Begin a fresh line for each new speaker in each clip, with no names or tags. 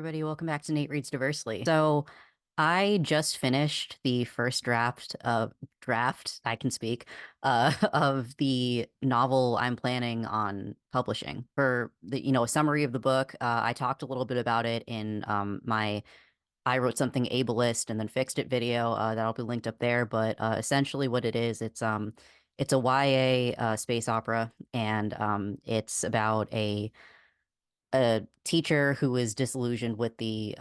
everybody. Welcome back to Nate Reads Diversely. So, I just finished the first draft, I can speak, of the novel I'm planning on publishing. For a summary of the book, I talked a little bit about it in my I wrote something ableist and then fixed it video that'll be linked up there. But essentially, what it is, it's a YA space opera, and it's about a teacher who is disillusioned with the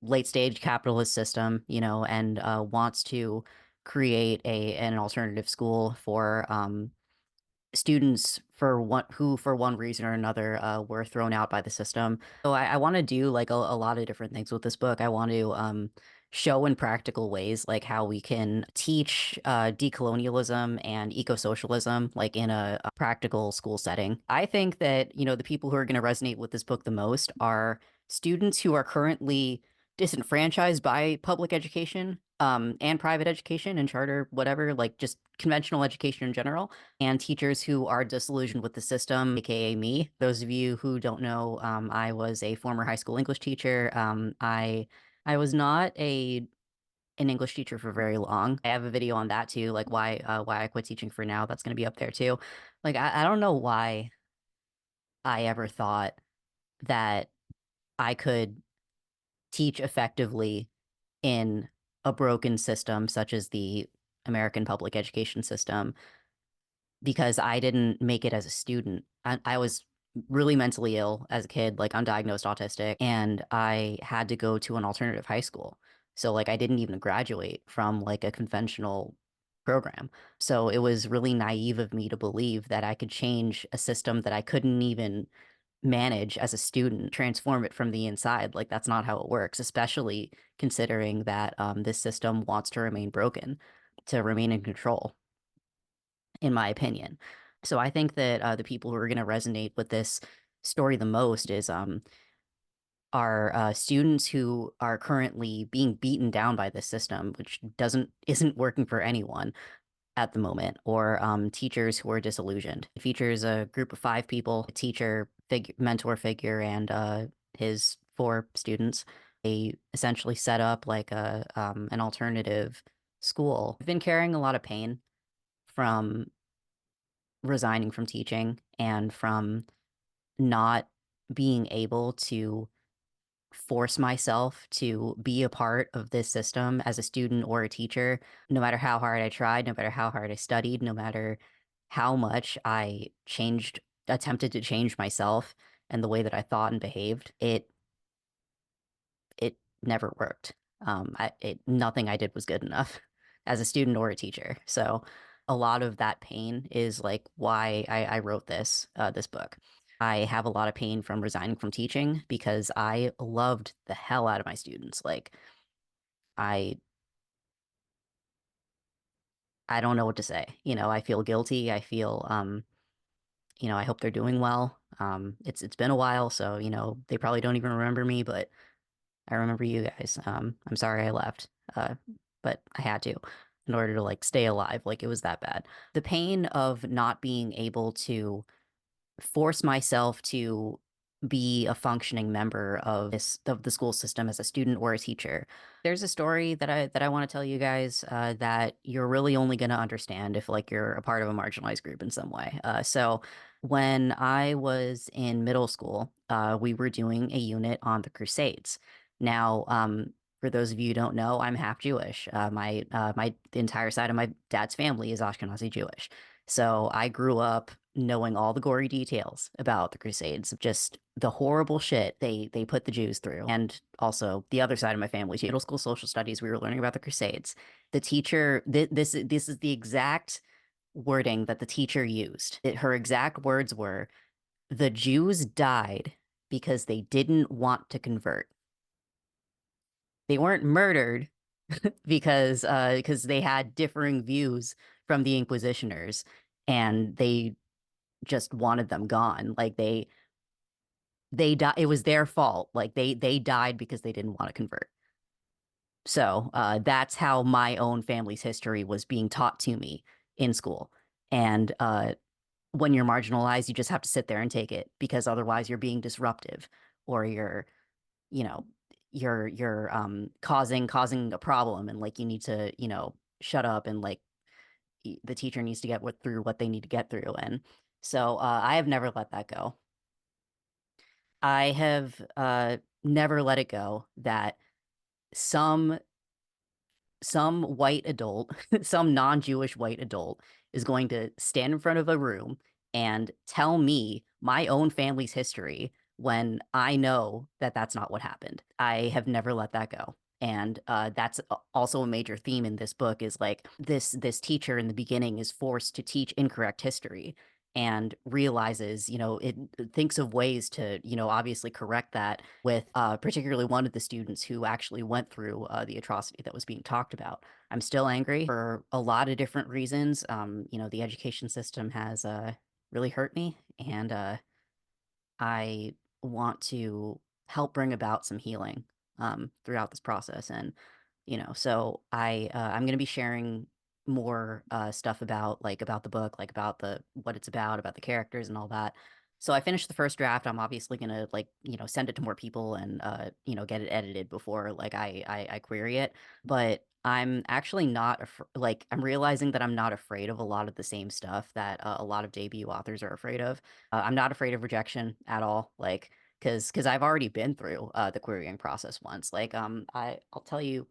late stage capitalist system, and wants to create an alternative school for students for one reason or another were thrown out by the system. So I want to do like a lot of different things with this book. I want to show in practical ways like how we can teach decolonialism and eco-socialism like in a practical school setting. I think that, the people who are going to resonate with this book the most are students who are currently disenfranchised by public education and private education and charter, whatever, like just conventional education in general, and teachers who are disillusioned with the system, aka me. Those of you who don't know, I was a former high school English teacher. I was not an English teacher for very long. I have a video on that too, like why I quit teaching for now. That's going to be up there too. Like I don't know why I ever thought that I could teach effectively in a broken system such as the American public education system because I didn't make it as a student. I was really mentally ill as a kid, like undiagnosed autistic, and I had to go to an alternative high school. So like I didn't even graduate from like a conventional program. So it was really naive of me to believe that I could change a system that I couldn't even manage as a student, transform it from the inside. Like that's not how it works, especially considering that this system wants to remain broken, to remain in control, in my opinion. So I think that the people who are going to resonate with this story the most is are students who are currently being beaten down by this system, which isn't working for anyone at the moment, or teachers who are disillusioned. It features a group of five people, a teacher, mentor figure, and his four students. They essentially set up like an alternative school. I've been carrying a lot of pain from resigning from teaching and from not being able to force myself to be a part of this system as a student or a teacher, no matter how hard I tried, no matter how hard I studied, no matter how much attempted to change myself and the way that I thought and behaved, it never worked. Nothing I did was good enough as a student or a teacher. So a lot of that pain is like why I wrote this book. I have a lot of pain from resigning from teaching because I loved the hell out of my students. Like I I don't know what to say. I feel guilty. I feel I hope they're doing well. It's been a while, so they probably don't even remember me, but I remember you guys. I'm sorry I left. But I had to in order to like stay alive. Like it was that bad. The pain of not being able to force myself to be a functioning member of the school system as a student or a teacher. There's a story that I want to tell you guys that you're really only going to understand if like you're a part of a marginalized group in some way. So when I was in middle school, we were doing a unit on the Crusades. Now, for those of you who don't know, I'm half Jewish. The entire side of my dad's family is Ashkenazi Jewish. So I grew up knowing all the gory details about the Crusades, just the horrible shit they put the Jews through. And also the other side of my family, middle school social studies, we were learning about the Crusades. The teacher, this is the exact wording that the teacher used. Her exact words were, "The Jews died because they didn't want to convert. They weren't murdered because they had differing views from the Inquisitioners, and they just wanted them gone. Like they died. It was their fault. Like they died because they didn't want to convert." So that's how my own family's history was being taught to me in school. And when you're marginalized, you just have to sit there and take it because otherwise you're being disruptive or you're you know, you're causing a problem, and like you need to, shut up, and like the teacher needs to get through what they need to get through. And so I have never let that go. I have never let it go that some some white adult, some non-Jewish white adult is going to stand in front of a room and tell me my own family's history when I know that that's not what happened. I have never let that go. And that's also a major theme in this book is like this teacher in the beginning is forced to teach incorrect history and realizes, it thinks of ways to, obviously correct that with particularly one of the students who actually went through the atrocity that was being talked about. I'm still angry for a lot of different reasons. The education system has really hurt me, and I want to help bring about some healing throughout this process. And so I'm going to be sharing more stuff about the book, like about the what it's about the characters and all that. So I finished the first draft. I'm obviously going to send it to more people and get it edited before like I query it. But I'm actually not I'm realizing that I'm not afraid of a lot of the same stuff that a lot of debut authors are afraid of. I'm not afraid of rejection at all. Like, because I've already been through the querying process once. Like, I'll tell you,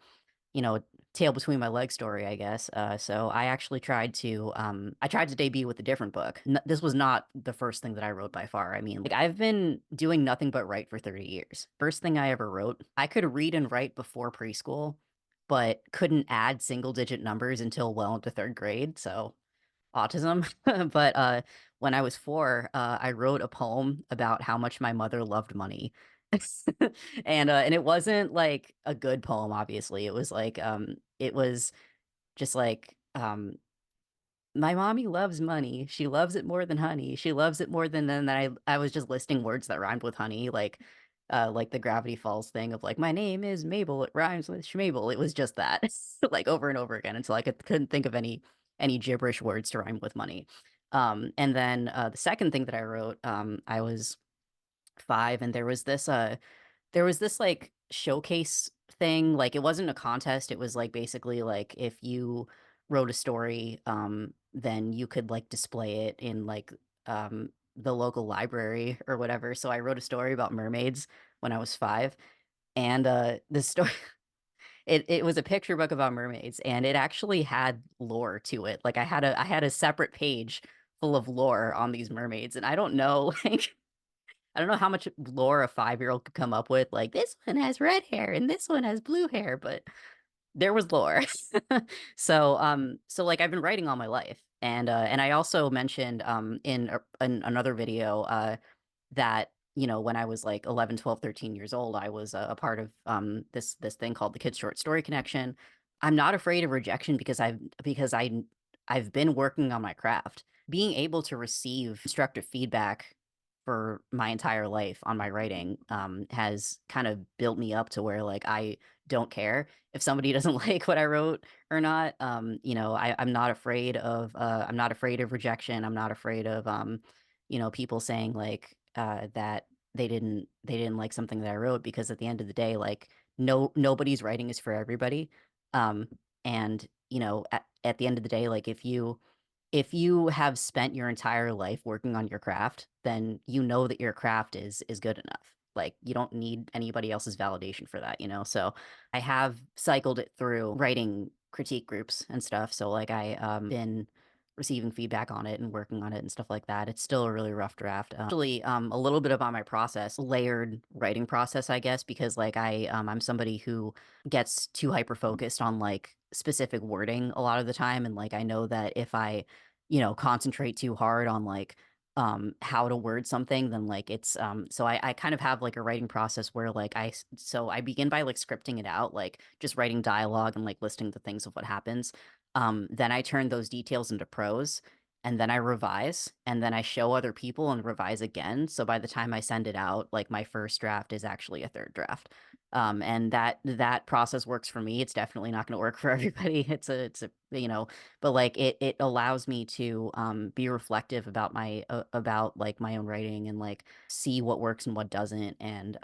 tail between my legs story, I guess. So I tried to debut with a different book. This was not the first thing that I wrote by far. I mean, like I've been doing nothing but write for 30 years. First thing I ever wrote, I could read and write before preschool, but couldn't add single digit numbers until well into third grade. So autism. But when I was 4, I wrote a poem about how much my mother loved money. And it wasn't like a good poem, obviously. It was just like my mommy loves money. She loves it more than honey. She loves it more than then I was just listing words that rhymed with honey, like the Gravity Falls thing of like my name is Mabel, it rhymes with Schmabel. It was just that like over and over again until couldn't think of any gibberish words to rhyme with money. And then the second thing that I wrote, I was 5, and there was this like showcase thing. Like it wasn't a contest. It was like basically like if you wrote a story, then you could like display it in like the local library or whatever. So I wrote a story about mermaids when I was 5. And the story it was a picture book about mermaids, and it actually had lore to it. Like I had a separate page full of lore on these mermaids, and I don't know like I don't know how much lore a 5-year-old could come up with. Like this one has red hair and this one has blue hair, but there was lore. So like I've been writing all my life, and I also mentioned in another video that when I was like 11, 12, 13 years old, I was a part of this thing called the Kids Short Story Connection. I'm not afraid of rejection because I've been working on my craft. Being able to receive constructive feedback for my entire life on my writing has kind of built me up to where like I don't care if somebody doesn't like what I wrote or not. I'm not afraid of rejection. I'm not afraid of people saying like that they didn't like something that I wrote, because at the end of the day, like nobody's writing is for everybody. Um, and at the end of the day, like if you have spent your entire life working on your craft, then you know that your craft is good enough. Like you don't need anybody else's validation for that, So I have cycled it through writing critique groups and stuff. So like I been receiving feedback on it and working on it and stuff like that. It's still a really rough draft. Actually, a little bit about my process, layered writing process, I guess, because like I'm somebody who gets too hyper focused on like specific wording a lot of the time, and like I know that if I concentrate too hard on like how to word something, then like it's so I kind of have like a writing process where like I begin by like scripting it out, like just writing dialogue and like listing the things of what happens. Then I turn those details into prose, and then I revise, and then I show other people and revise again. So by the time I send it out, like my first draft is actually a third draft. And that process works for me. It's definitely not going to work for everybody. It's a but like it allows me to be reflective about like my own writing, and like see what works and what doesn't. And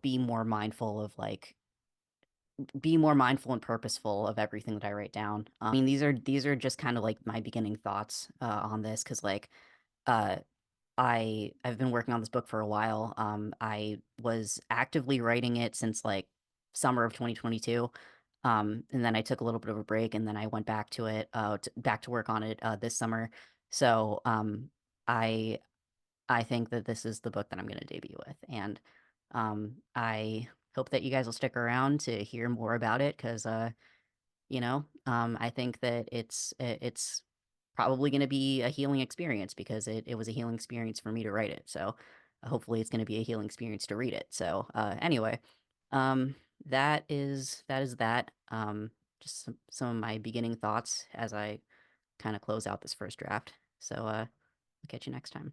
be more mindful of be more mindful and purposeful of everything that I write down. I mean, these are just kind of like my beginning thoughts on this because uh I've been working on this book for a while. I was actively writing it since summer of 2022. And then I took a little bit of a break and then I went back to it, back to work on it this summer. So I I think that this is the book that I'm going to debut with, and I hope that you guys will stick around to hear more about it because I think that it's probably going to be a healing experience because it was a healing experience for me to write it. So hopefully it's going to be a healing experience to read it. So anyway, um, that is that. Just some of my beginning thoughts as I kind of close out this first draft. So I'll catch you next time.